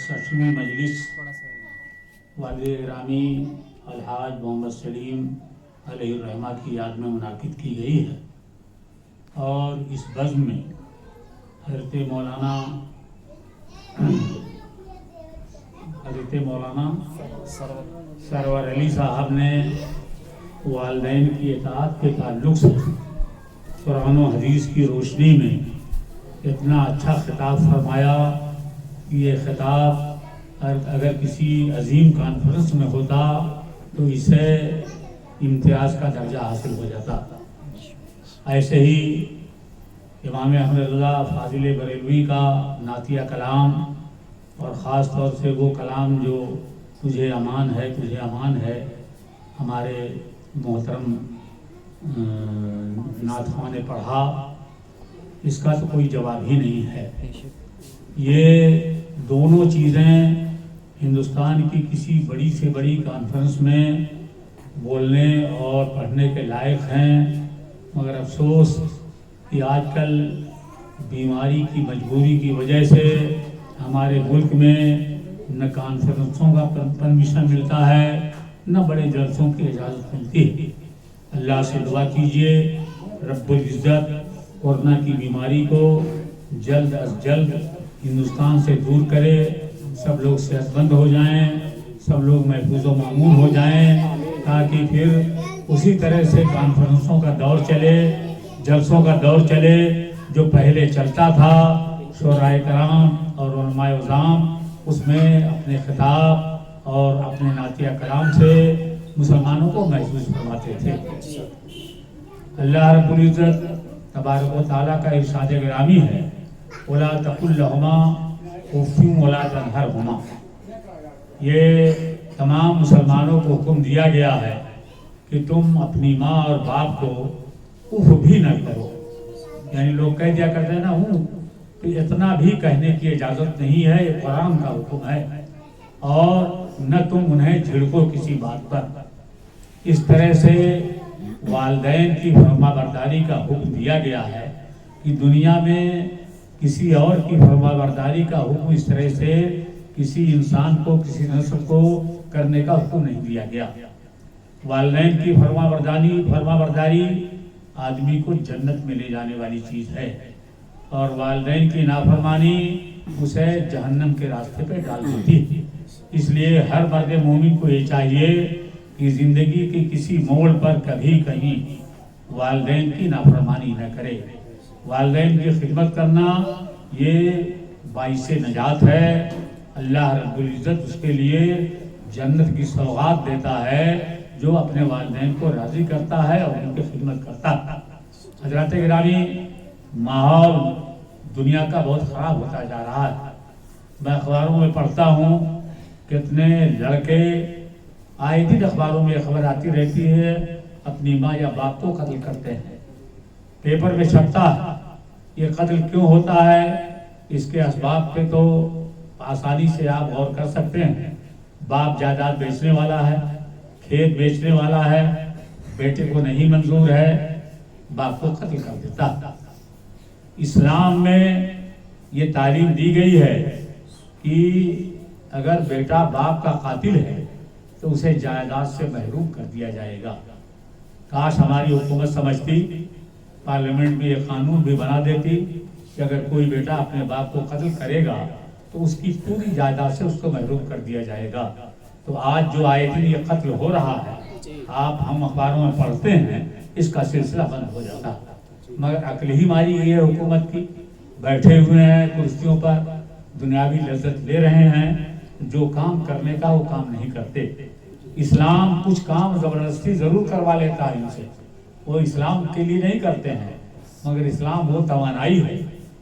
61ویں مجلس والد گرامی الحاج محمد سلیم علیہ الرحمہ کی یاد میں منعقد کی گئی ہے، اور اس بزم میں حضرت مولانا سرور علی صاحب نے والدین کی اطاعت کے تعلق سے قرآن و حدیث کی روشنی میں اتنا اچھا خطاب فرمایا کہ یہ خطاب اگر کسی عظیم کانفرنس میں ہوتا تو اسے امتیاز کا درجہ حاصل ہو جاتا۔ ایسے ہی امام احمد رضا فاضل بریلوی کا نعتیہ کلام، اور خاص طور سے وہ کلام جو تجھے امان ہے تجھے امان ہے، ہمارے محترم نعت خواں نے پڑھا، اس کا تو کوئی جواب ہی نہیں ہے۔ یہ دونوں چیزیں ہندوستان کی کسی بڑی سے بڑی کانفرنس میں بولنے اور پڑھنے کے لائق ہیں، مگر افسوس کہ آج کل بیماری کی مجبوری کی وجہ سے ہمارے ملک میں نہ کانفرنسوں کا پرمیشن ملتا ہے، نہ بڑے جلسوں کی اجازت ملتی ہے۔ اللہ سے دعا کیجئے رب العزت کورونا کی بیماری کو جلد از جلد ہندوستان سے دور کرے، سب لوگ صحت مند ہو جائیں، سب لوگ محفوظ و مامون ہو جائیں، تاکہ پھر اسی طرح سے کانفرنسوں کا دور چلے، جلسوں کا دور چلے جو پہلے چلتا تھا۔ شورائے کرام اور علماء عظام اس میں اپنے خطاب اور اپنے نعتیہ کلام سے مسلمانوں کو محفوظ فرماتے تھے۔ اللہ رب العزت تبارک و تعالیٰ کا ارشاد گرامی ہے، وَلَا تَقُلْ لَهُمَا أُفٍّ وَلَا تَنْهَرْهُمَا۔ یہ تمام مسلمانوں کو حکم دیا گیا ہے کہ تم اپنی ماں اور باپ کو اف بھی نہ کرو، یعنی لوگ کہہ دیا کرتے ہیں نا ہوں، تو اتنا بھی کہنے کی اجازت نہیں ہے، یہ قرآن کا حکم ہے، اور نہ تم انہیں جھڑکو کسی بات پر۔ اس طرح سے والدین کی فرما برداری کا حکم دیا گیا ہے کہ دنیا میں کسی اور کی فرما برداری کا حکم اس طرح سے کسی انسان کو کسی نسل کو کرنے کا حکم نہیں دیا گیا۔ والدین کی فرما برداری آدمی کو جنت میں لے جانے والی چیز ہے، اور والدین کی نافرمانی اسے جہنم کے راستے پہ ڈال دیتی ہے۔ اس لیے ہر مرد مومن کو یہ چاہیے کہ زندگی کے کسی موڑ پر کبھی کہیں والدین کی نافرمانی نہ کرے۔ والدین کی خدمت کرنا یہ باعث نجات ہے، اللہ رب العزت اس کے لیے جنت کی سوغات دیتا ہے جو اپنے والدین کو راضی کرتا ہے اور ان کی خدمت کرتا ہے۔ حضرات گرامی، ماحول دنیا کا بہت خراب ہوتا جا رہا ہے۔ میں اخباروں میں پڑھتا ہوں کتنے لڑکے، آئے دن اخباروں میں خبر آتی رہتی ہے، اپنی ماں یا باپ کو قتل کرتے ہیں، پیپر میں چھپتا ہے۔ یہ قتل کیوں ہوتا ہے؟ اس کے اسباب پہ تو آسانی سے آپ غور کر سکتے ہیں۔ باپ جائیداد بیچنے والا ہے، کھیت بیچنے والا ہے، بیٹے کو نہیں منظور ہے، باپ کو قتل کر دیتا۔ اسلام میں یہ تعلیم دی گئی ہے کہ اگر بیٹا باپ کا قاتل ہے تو اسے جائیداد سے محروم کر دیا جائے گا۔ کاش ہماری حکومت سمجھتی، پارلیمنٹ میں یہ قانون بھی بنا دیتی کہ اگر کوئی بیٹا اپنے باپ کو قتل کرے گا تو اس کی پوری جائیداد سے اس کو محروم کر دیا جائے گا۔ تو آج جو آئے دن یہ قتل ہو رہا ہے، ہم اخباروں میں پڑھتے ہیں، اس کا سلسلہ بند ہو جاتا ہے۔ مگر عقل ہی ماری گئی ہے حکومت کی، بیٹھے ہوئے ہیں کرسیوں پر، دنیاوی لذت لے رہے ہیں، جو کام کرنے کا وہ کام نہیں کرتے۔ اسلام کچھ کام زبردستی ضرور کروا لیتا ہے ان سے، وہ اسلام کے لیے نہیں کرتے ہیں، مگر اسلام وہ توانائی ہے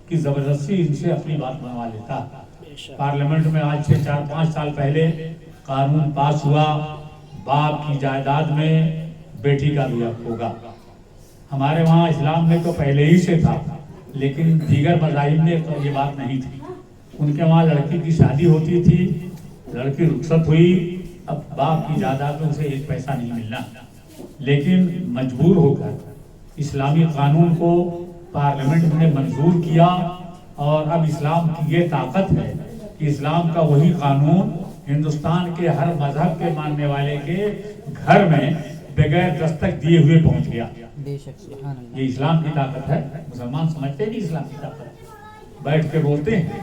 کہ زبردستی ان سے اپنی بات بنوا لیتا ہے۔ پارلیمنٹ میں آج سے 4-5 سال پہلے قانون پاس ہوا، باپ کی جائیداد میں بیٹی کا بھی حق ہوگا۔ ہمارے وہاں اسلام میں تو پہلے ہی سے تھا، لیکن دیگر مذاہب میں تو یہ بات نہیں تھی۔ ان کے وہاں لڑکی کی شادی ہوتی تھی، لڑکی رخصت ہوئی، اب باپ کی جائیداد میں اسے 1 پیسہ نہیں ملنا، لیکن مجبور ہو کر اسلامی قانون کو پارلیمنٹ نے منظور کیا، اور اب اسلام کی یہ طاقت ہے کہ اسلام کا وہی قانون ہندوستان کے ہر مذہب کے ماننے والے کے گھر میں بغیر دستک دیے ہوئے پہنچ گیا. یہ اسلام کی طاقت ہے. مسلمان سمجھتے نہیں اسلام کی طاقت, بیٹھ کے بولتے ہیں,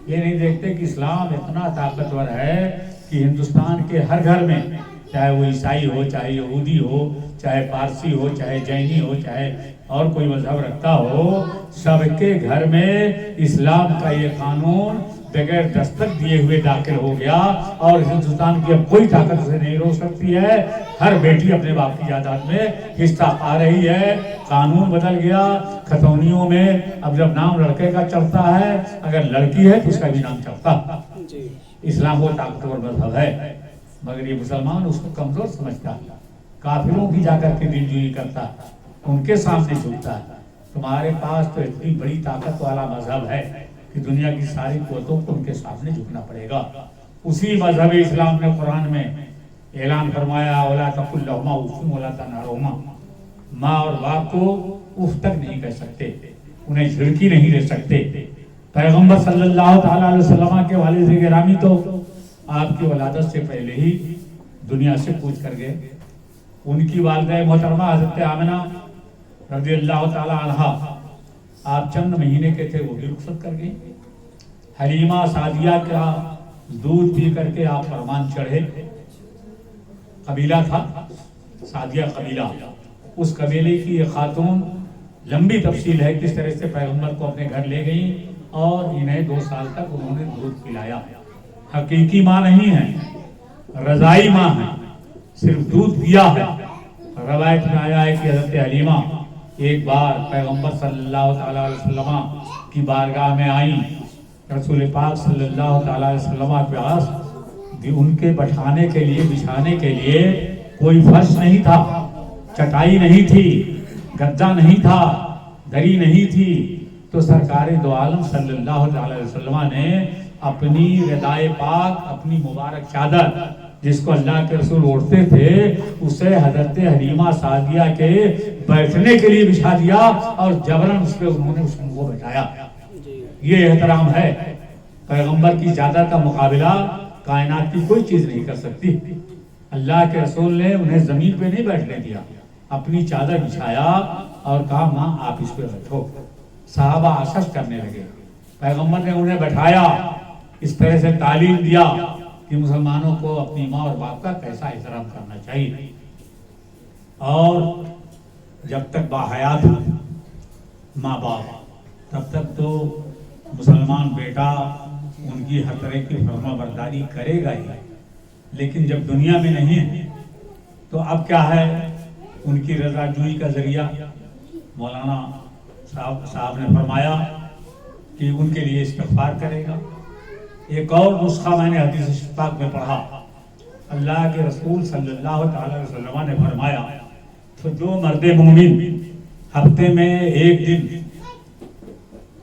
یہ نہیں دیکھتے کہ اسلام اتنا طاقتور ہے کہ ہندوستان کے ہر گھر میں, چاہے وہ عیسائی ہو, چاہے یہودی ہو, چاہے پارسی ہو, چاہے جینی ہو, چاہے اور کوئی مذہب رکھتا ہو, سب کے گھر میں اسلام کا یہ قانون بغیر دستک دیے ہوئے داخل ہو گیا, اور ہندوستان کی اب کوئی طاقت اسے نہیں روک سکتی ہے. ہر بیٹی اپنے باپ کی جائیداد میں حصہ پا رہی ہے. قانون بدل گیا کھتونیوں میں, اب جب نام لڑکے کا چڑھتا ہے, اگر لڑکی ہے تو اس کا بھی نام چڑھتا. اسلام وہ طاقتور مذہب ہے, مگر یہ مسلمان اس کو کمزور سمجھتا ہے, کافروں کی جا کر کے دلجوئی کرتا ہے, ان کے سامنے جھکتا ہے. تمہارے پاس تو اتنی بڑی طاقت والا مذہب ہے کہ دنیا کی ساری قوتوں کو ان کے سامنے جھکنا پڑے گا. اسی مذہب اسلام نے قرآن میں اعلان فرمایا, وَلَا تَقُلْ لَهُمَا أُفٍّ وَلَا تَنْهَرْهُمَا. ماں اور باپ کو اف تک نہیں کہہ سکتے, انہیں جھڑکی نہیں دے سکتے. پیغمبر صلی اللہ تعالیٰ علیہ وسلم کے والد گرامی تو آپ کی ولادت سے پہلے ہی دنیا سے کوچ کر گئے. ان کی والدہ محترمہ حضرت آمنہ رضی اللہ تعالیٰ عنہا, آپ چند مہینے کے تھے, وہ بھی رخصت کر گئی. حلیمہ سعدیہ کا دودھ پی کر کے آپ فرمان چڑھے. قبیلہ تھا سعدیہ قبیلہ, اس قبیلے کی یہ خاتون, لمبی تفصیل ہے کس طرح سے پیغمبر کو اپنے گھر لے گئیں اور انہیں 2 سال تک انہوں نے دودھ پلایا. حقیقی ماں نہیں ہے, رضائی ماں ہے, صرف دودھ دیا ہے. روایت میں آیا ہے کہ حضرت حلیمہ ایک بار پیغمبر صلی اللہ تعالیٰ علیہ وسلم کی بارگاہ میں آئیں. رسول پاک صلی اللہ تعالیٰ علیہ وسلم کے پاس ان کے بٹھانے کے لیے, بچھانے کے لیے کوئی فرش نہیں تھا, چٹائی نہیں تھی, گدا نہیں تھا, دری نہیں تھی. تو سرکار دو عالم صلی اللہ تعالیٰ علیہ وسلم نے اپنی ردائے پاک, اپنی مبارک چادر جس کو اللہ کے رسول اوڑھتے تھے, اسے حضرت حلیمہ سعدیہ کے بیٹھنے کے لیے بچھا دیا اور جبراً اس پہ انہوں نے اس کو بٹھایا. یہ احترام ہے. پیغمبر کی چادر کا مقابلہ کائنات کی کوئی چیز نہیں کر سکتی. اللہ کے رسول نے انہیں زمین پہ نہیں بیٹھنے دیا, اپنی چادر بچھایا اور کہا ماں آپ اس پہ بیٹھو. صحابہ عشش کرنے لگے. پیغمبر نے انہیں بٹھایا, اس طرح سے تعلیم دیا کہ مسلمانوں کو اپنی ماں اور باپ کا کیسا احترام کرنا چاہیے. اور جب تک باحیات ماں باپ, تب تک تو مسلمان بیٹا ان کی ہر طرح کی فرما برداری کرے گا ہی. لیکن جب دنیا میں نہیں ہے تو اب کیا ہے, ان کی رضا جوئی کا ذریعہ مولانا صاحب نے فرمایا کہ ان کے لیے استغفار کرے گا. ایک اور نسخہ میں نے حدیث پاک میں پڑھا, اللہ کے رسول صلی اللہ تعالی وسلم نے فرمایا تو جو مرد مومن ہفتے میں ایک دن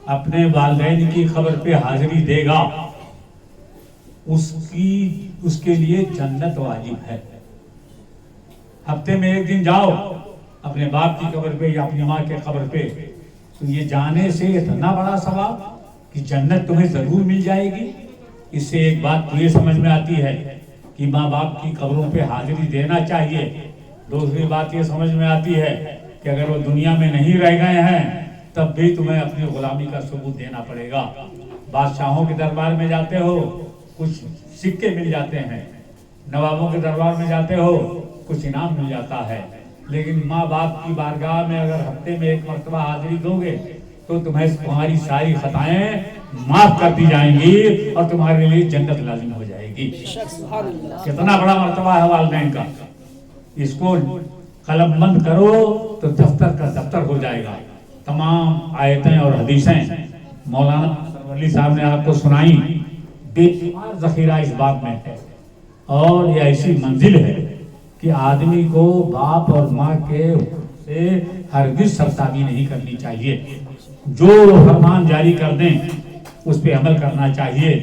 اپنے والدین کی خبر پہ حاضری دے گا, اس کے لیے جنت واجب ہے. ہفتے میں ایک دن جاؤ اپنے باپ کی قبر پہ یا اپنی ماں کے قبر پہ, تو یہ جانے سے اتنا بڑا ثواب کہ جنت تمہیں ضرور مل جائے گی. اس سے ایک بات تو یہ سمجھ میں آتی ہے کہ ماں باپ کی قبروں پہ حاضری دینا چاہیے. دوسری بات یہ سمجھ میں آتی ہے کہ اگر وہ دنیا میں نہیں رہ گئے ہیں تب بھی تمہیں اپنی غلامی کا ثبوت دینا پڑے گا. بادشاہوں کے دربار میں جاتے ہو کچھ سکے مل جاتے ہیں, نوابوں کے دربار میں جاتے ہو کچھ انعام مل جاتا ہے, لیکن ماں باپ کی بارگاہ میں اگر ہفتے میں ایک مرتبہ حاضری دو گے تو تمہاری ساری خطائیں معاف کر دی جائیں گی اور تمہارے لیے جنت لازم ہو جائے گی. کتنا بڑا مرتبہ ہے والدین کا, اس کو قلم بند کرو تو دفتر کا دفتر ہو جائے گا. تمام آیتیں اور حدیثیں مولانا ولی صاحب نے آپ کو سنائی, بے شمار ذخیرہ اس بات میں ہے. اور یہ ایسی منزل ہے کہ آدمی کو باپ اور ماں کے سے ہرگز سرتابی نہیں کرنی چاہیے. جو فرمان جاری کر دیں اس پہ عمل کرنا چاہیے.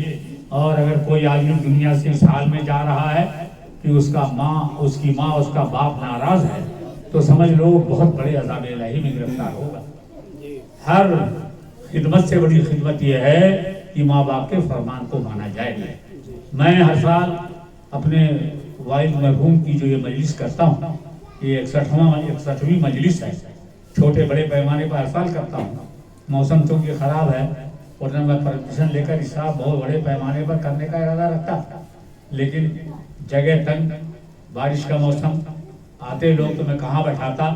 اور اگر کوئی آدمی دنیا سے اس حال میں جا رہا ہے کہ اس کی ماں اس کا باپ ناراض ہے تو سمجھ لو بہت بڑے عذاب الہی میں گرفتار ہوگا. ہر خدمت سے بڑی خدمت یہ ہے کہ ماں باپ کے فرمان کو مانا جائے. میں ہر سال اپنے والد مرحوم کی جو یہ مجلس کرتا ہوں، یہ 61ویں مجلس ہے، چھوٹے بڑے پیمانے پر ہر سال کرتا ہوں. موسم چونکہ خراب ہے ورنہ میں پرمیشن لے کر اس بہت بڑے پیمانے پر کرنے کا ارادہ رکھتا تھا، لیکن جگہ تنگ، بارش کا موسم، آتے لوگ تو میں کہاں بیٹھاتا،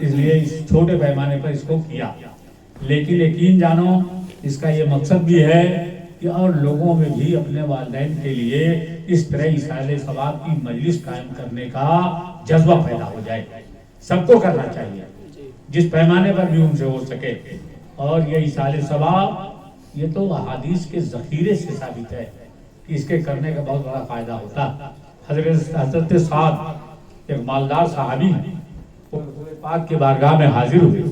اس لیے اس چھوٹے پیمانے پر اس کو کیا. لیکن یقین جانو اس کا یہ مقصد بھی ہے کہ اور لوگوں میں بھی اپنے والدین کے لیے اس طرح ایصال ثواب کی مجلس قائم کرنے کا جذبہ پیدا ہو جائے. سب کو کرنا چاہیے جس پیمانے پر بھی ان سے ہو سکے. اور یہ ایصال ثواب یہ تو احادیث کے ذخیرے سے ثابت ہے کہ اس کے کرنے کا بہت بڑا فائدہ ہوتا. حضرت سعد ایک مالدار صحابی وہ رسول پاک کے بارگاہ میں حاضر ہوئے،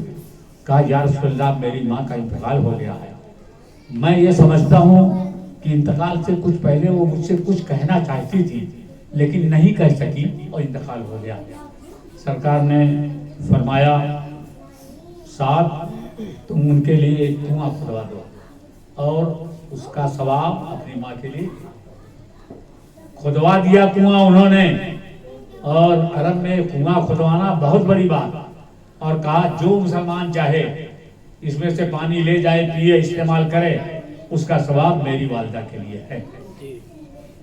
کہا یا رسول اللہ میری ماں کا انتقال ہو گیا ہے. میں یہ سمجھتا ہوں کہ انتقال سے کچھ پہلے وہ مجھ سے کچھ کہنا چاہتی تھی لیکن نہیں کہہ سکی اور انتقال ہو گیا. سرکار نے فرمایا سعد تم ان کے لیے ایک کنواں کھدوا دو اور اس کا ثواب اپنی ماں کے لیے. کھدوا دیا کنواں انہوں نے، اور عرب میں کنواں کھدوانا بہت بڑی بات، اور کہا جو مسلمان چاہے اس میں سے پانی لے جائے، پیے، استعمال کرے، اس کا ثواب میری والدہ کے لیے ہے.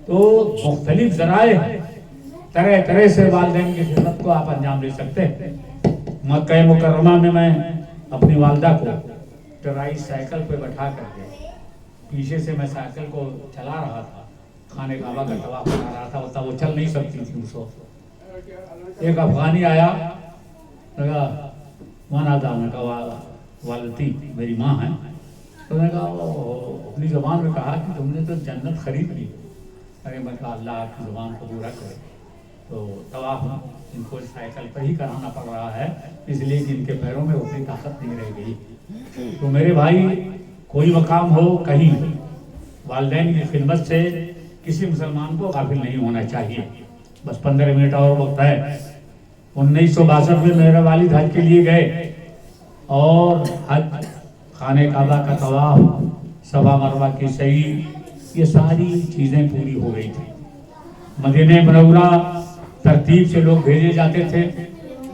تو مختلف ذرائع ہیں، طرح طرح سے والدین کی خدمت کو آپ انجام دے سکتے ہیں. مکہ مکرمہ میں میں اپنی والدہ کو ٹرائی سائیکل پہ بٹھا کر کے پیچھے سے میں سائیکل کو چلا رہا تھا، خانہ کعبہ کا طواف کرا رہا تھا. وہ چل نہیں سکتی تھی اس وقت. ایک افغانی آیا، لگا مانا تھا، میں کہا والدتی میری ماں ہے. تو نے کہا اپنی زبان میں کہا کہ تم نے تو جنت خرید لی. ارے میں کہا اللہ آپ کی زبان کو پورا کرے. تو طواف ان کو سائیکل پر ہی کرانا پڑ رہا ہے اس لیے کہ ان کے پیروں میں اتنی طاقت نہیں رہ گئی. تو میرے بھائی کوئی مقام ہو کہیں، والدین کی خدمت سے کسی مسلمان کو غافل نہیں ہونا چاہیے. بس 15 منٹ اور وقت ہے. 1962 میں میرے والد حج کے لیے گئے اور حج، خانہ کعبہ کا طواف، صفا مروہ کی سعی، یہ ساری چیزیں پوری ہو گئی تھی. مدینہ منورہ ترتیب سے لوگ بھیجے جاتے تھے.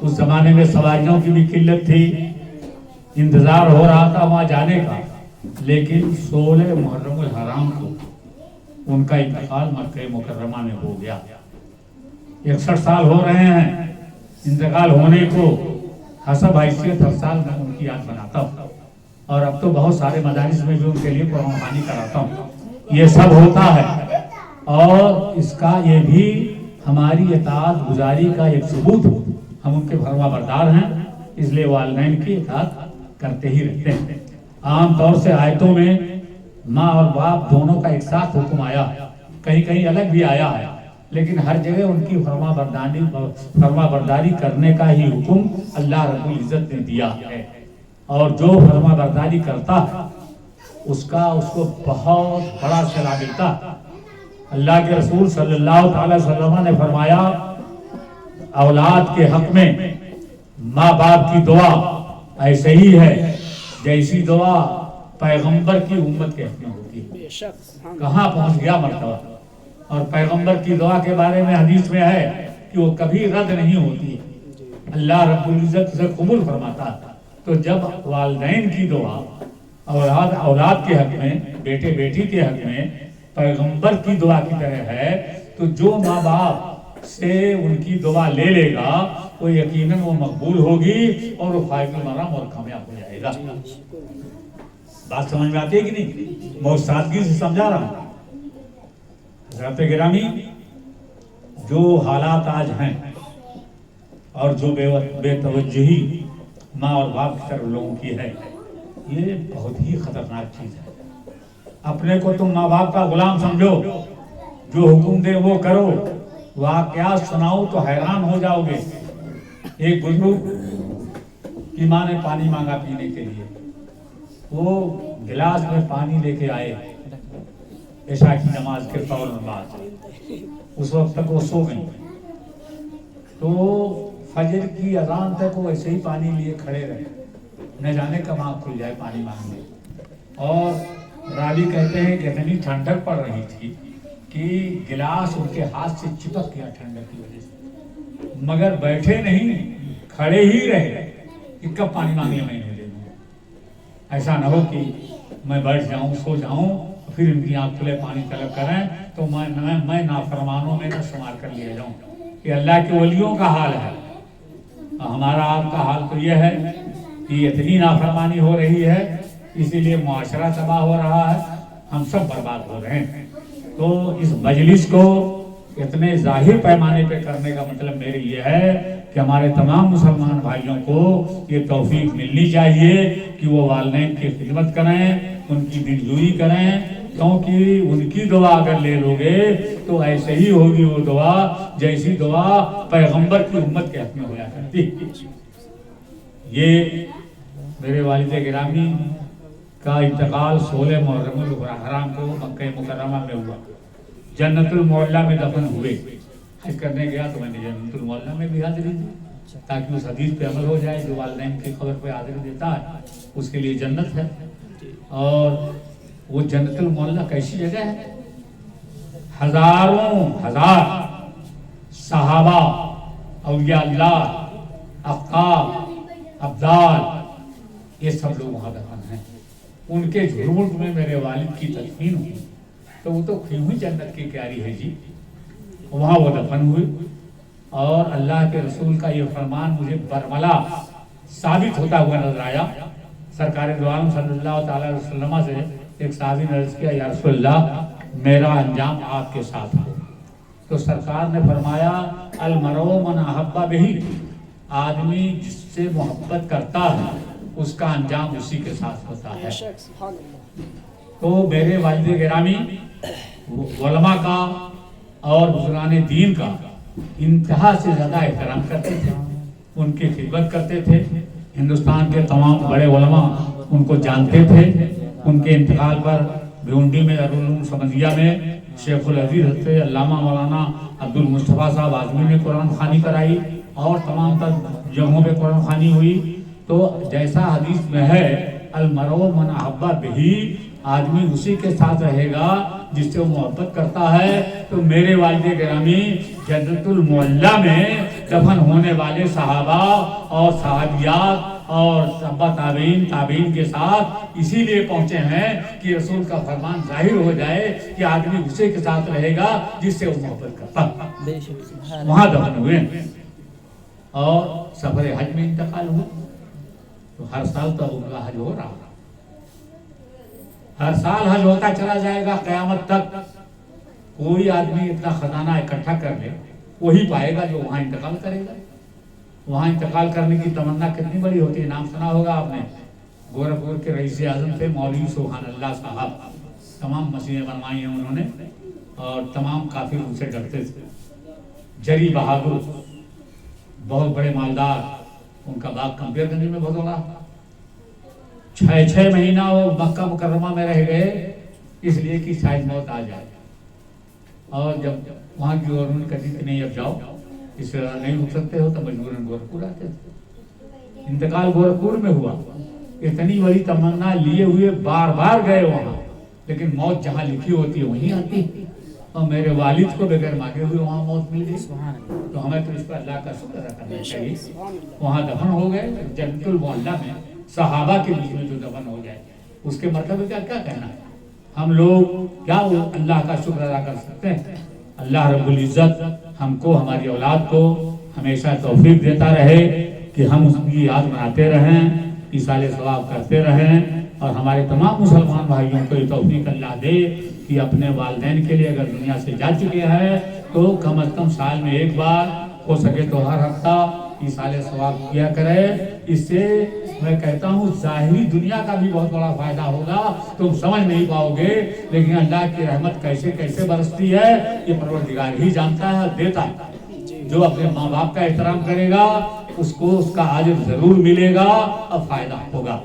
اس زمانے میں سواریوں کی بھی قلت تھی، انتظار ہو رہا تھا وہاں جانے کا. لیکن 16 محرم الحرام کو ان کا انتقال مکہ مکرمہ میں ہو گیا. 61 سال ہو رہے ہیں انتقال ہونے کو. حسب حیثیت ہر سال میں ان کی یاد بناتا ہوں، اور اب تو بہت سارے مدارس میں بھی ان کے لیے قرآن خوانی کراتا ہوں. یہ سب ہوتا ہے اور اس کا یہ بھی ہماری اطاعت گزاری کا ایک ثبوت ہو. ہم ان کے فرما بردار ہیں اس لیے والدین کی اطاعت کرتے ہی رہتے ہیں. عام طور سے آیتوں میں ماں اور باپ دونوں کا ایک ساتھ حکم آیا، کہیں کہیں الگ بھی آیا ہے، لیکن ہر جگہ ان کی فرما برداری کرنے کا ہی حکم اللہ رب العزت نے دیا ہے. اور جو فرما برداری کرتا ہے اس کو بہت بڑا صلاح ملتا ہے. اللہ کے رسول صلی اللہ تعالی وسلم نے فرمایا اولاد کے حق میں ماں باپ کی دعا ایسے ہی ہے جیسی دعا پیغمبر کی امت کے حق میں ہوتی ہے. کہاں پہنچ گیا مرتبہ. اور پیغمبر کی دعا کے بارے میں حدیث میں ہے کہ وہ کبھی رد نہیں ہوتی، اللہ رب العزت سے قبول فرماتا ہے. تو جب والدین کی دعا اولاد کے حق میں، بیٹے بیٹی کے حق میں پیغمبر کی دعا کی طرح ہے، تو جو ماں باپ سے ان کی دعا لے لے گا وہ یقیناً وہ مقبول ہوگی اور وہ فائق المرام اور کامیاب ہو جائے گا. بات سمجھ میں آتی ہے کہ نہیں؟ بہت سادگی سے سمجھا رہا ہوں. حضرات گرامی، جو حالات آج ہیں اور جو بے توجہی ماں اور باپ کی طرف لوگوں کی ہے، یہ بہت ہی خطرناک چیز ہے. اپنے کو تم ماں باپ کا غلام سمجھو، جو حکم دے وہ کرو. واقعات سناؤ تو حیران ہو جاؤ گے. ایک بزرگ کی ماں نے پانی مانگا پینے کے لیے. وہ گلاس میں پانی لے کے آئے عشاء کی نماز کے فوراً بعد. اس وقت تک وہ سو گئی. تو فجر کی اذان تک وہ ایسے ہی پانی لیے کھڑے رہے، نہ جانے کب آنکھ کھل جائے پانی مانگنے. اور راوی کہتے ہیں کہ اتنی ٹھنڈک پڑ رہی تھی کہ گلاس ان کے ہاتھ سے چپک گیا ٹھنڈک کی وجہ سے، مگر بیٹھے نہیں، کھڑے ہی رہے کہ کب پانی مانگے میں انہیں دے دوں گا، ایسا نہ ہو کہ میں بیٹھ جاؤں، سو جاؤں، پھر ان کی آنکھ کھلے پانی طلب کریں تو میں نافرمانوں میں نہ شمار کر لیا جاؤں۔ یہ اللہ کے ولیوں کا حال ہے، ہمارا آپ کا حال تو یہ ہے کہ اتنی نافرمانی ہو رہی ہے، اسی لیے معاشرہ تباہ ہو رہا ہے، ہم سب برباد ہو رہے ہیں۔ تو اس مجلس کو اتنے ظاہر پیمانے پہ کرنے کا مطلب میرے یہ ہے کہ ہمارے تمام مسلمان بھائیوں کو یہ توفیق ملنی چاہیے کہ وہ والدین کی خدمت کریں، ان کی دلجوئی کریں، کیونکہ ان کی دعا اگر لے لو گے تو ایسے ہی ہوگی وہ دعا جیسی دعا پیغمبر کی امت کے حق میں ہوا کرتی۔ یہ میرے والد گرامی کا انتقال 16 محرم الحرام کو مکہ مکرمہ میں ہوا، جنت المعلا میں دفن ہوئے۔ حج کرنے گیا تو میں نے جنت المعلا میں بھی حاضری دی تاکہ اس حدیث پہ عمل ہو جائے، جو والدین کی خبر پہ حاضری دیتا ہے اس کے لیے جنت ہے۔ اور وہ جنت المعلا کیسی جگہ ہے؟ ہزاروں ہزار صحابہ، اولیاء اللہ، اقطاب، ابدال، یہ سب لوگ وہاں دفن ہیں۔ ان کے جھرمٹ میں میرے والد کی تدفین ہوئی، تو وہ تو کھئی ہوئی جنت کی کیاری ہے جی، وہاں وہ دفن ہوئی۔ اور اللہ کے رسول کا یہ فرمان مجھے برملا ثابت ہوتا ہوا نظر آیا۔ سرکار دو عالم صلی اللہ تعالی علیہ وسلم سے ایک صحابی نے عرض کیا، یا رسول اللہ میرا انجام آپ کے ساتھ ہو، تو سرکار نے فرمایا المرء من احب بہ، آدمی جس سے محبت کرتا ہے اس کا انجام اسی کے ساتھ ہوتا ہے۔ تو میرے والد گرامی علماء کا اور بزرگان دین کا انتہا سے زیادہ احترام کرتے تھے، ان کی خدمت کرتے تھے۔ ہندوستان کے تمام بڑے علماء ان کو جانتے تھے۔ ان کے انتقال پر بھیونڈی میں دارالعلوم سمدیہ میں شیخ العزیز حضرت علامہ مولانا عبد المصطفیٰ صاحب اعظمی نے قرآن خوانی کرائی، اور تمام تر جگہوں پہ قرآن خوانی ہوئی۔ تو جیسا حدیث میں ہے المرء من احب بہ، آدمی اسی کے ساتھ رہے گا جس سے وہ محبت کرتا ہے۔ تو میرے والد گرامی جنت المعلا میں دفن ہونے والے صحابہ اور صحابیات اور تابعین کے ساتھ اسی لیے پہنچے ہیں کہ رسول کا فرمان ظاہر ہو جائے کہ آدمی اسی کے ساتھ رہے گا جس سے وہ محبت کرتا ہے۔ وہاں دفن ہوئے اور سفر حج میں انتقال ہوا۔ تو ہر سال تو ان کا حج ہو رہا، ہر سال حج ہوتا چلا جائے گا قیامت تک۔ کوئی آدمی اتنا خزانہ اکٹھا کر لے وہی پائے گا جو وہاں انتقال کرے گا۔ وہاں انتقال کرنے کی تمنا کتنی بڑی ہوتی ہے، نام سنا ہوگا آپ نے، گورکھپور کے رئیس اعظم تھے مولوی سبحان اللہ صاحب، تمام مسجدیں بنوائی ہیں انہوں نے اور تمام کافر ان سے ڈرتے تھے۔ جری بہادر، بہت بڑے مالدار، ان کا باغ کمپیر گنج میں بہت بڑا، 6 مہینہ وہ مکہ مکرمہ میں رہ گئے اس لیے کہ شاید موت آ جائے۔ اور جب وہاں کی گورنمنٹ کہتی کہ نہیں اب جاؤ، اس سے نہیں رک سکتے ہو، تو مجبوراً گورکھپور آتے تھے۔ انتقال گورکھپور میں ہوا۔ اتنی بڑی تمنا لیے ہوئے بار بار گئے وہاں، لیکن موت جہاں لکھی ہوتی ہے وہیں آتی، اور میرے والد کو بغیر مانگے ہوئے وہاں موت مل گئی۔ تو ہمیں تو اس پر اللہ کا شکر ادا کرنا چاہیے۔ وہاں دفن ہو گئے جنت المعلا میں، صحابہ کے بیچ میں جو دفن ہو جائے اس کے مرتبے کا کیا کہنا ہے؟ ہم لوگ کیا وہ اللہ کا شکر ادا کر سکتے ہیں؟ اللہ رب العزت ہم کو، ہماری اولاد کو ہمیشہ توفیق دیتا رہے کہ ہم اس کی یاد مناتے رہیں، ایصال ثواب کرتے رہیں، اور ہمارے تمام مسلمان بھائیوں کو یہ توفیق اللہ دے کہ اپنے والدین کے لیے اگر دنیا سے جا چکے ہیں تو کم از کم سال میں ایک بار، ہو سکے تو ہر ہفتہ ایصال ثواب کیا کرے۔ اس سے میں کہتا ہوں ظاہری دنیا کا بھی بہت بڑا فائدہ ہوگا، تم سمجھ نہیں پاؤ گے، لیکن اللہ کی رحمت کیسے کیسے برستی ہے یہ پروردگار ہی جانتا ہے اور دیتا ہے۔ جو اپنے ماں باپ کا احترام کرے گا اس کو اس کا اجر ضرور ملے گا اور فائدہ ہوگا۔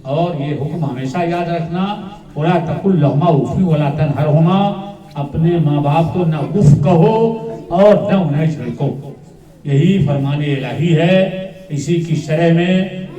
اور یہ حکم ہمیشہ یاد رکھنا، وَلَا تَقُلْ لَهُمَا أُفٍّ وَلَا تَنْهَرْهُمَا، اپنے ماں باپ کو نہ اف کہو اور نہ انہیں جھڑکو۔ یہی فرمان الہی ہے۔ اسی کی شرح میں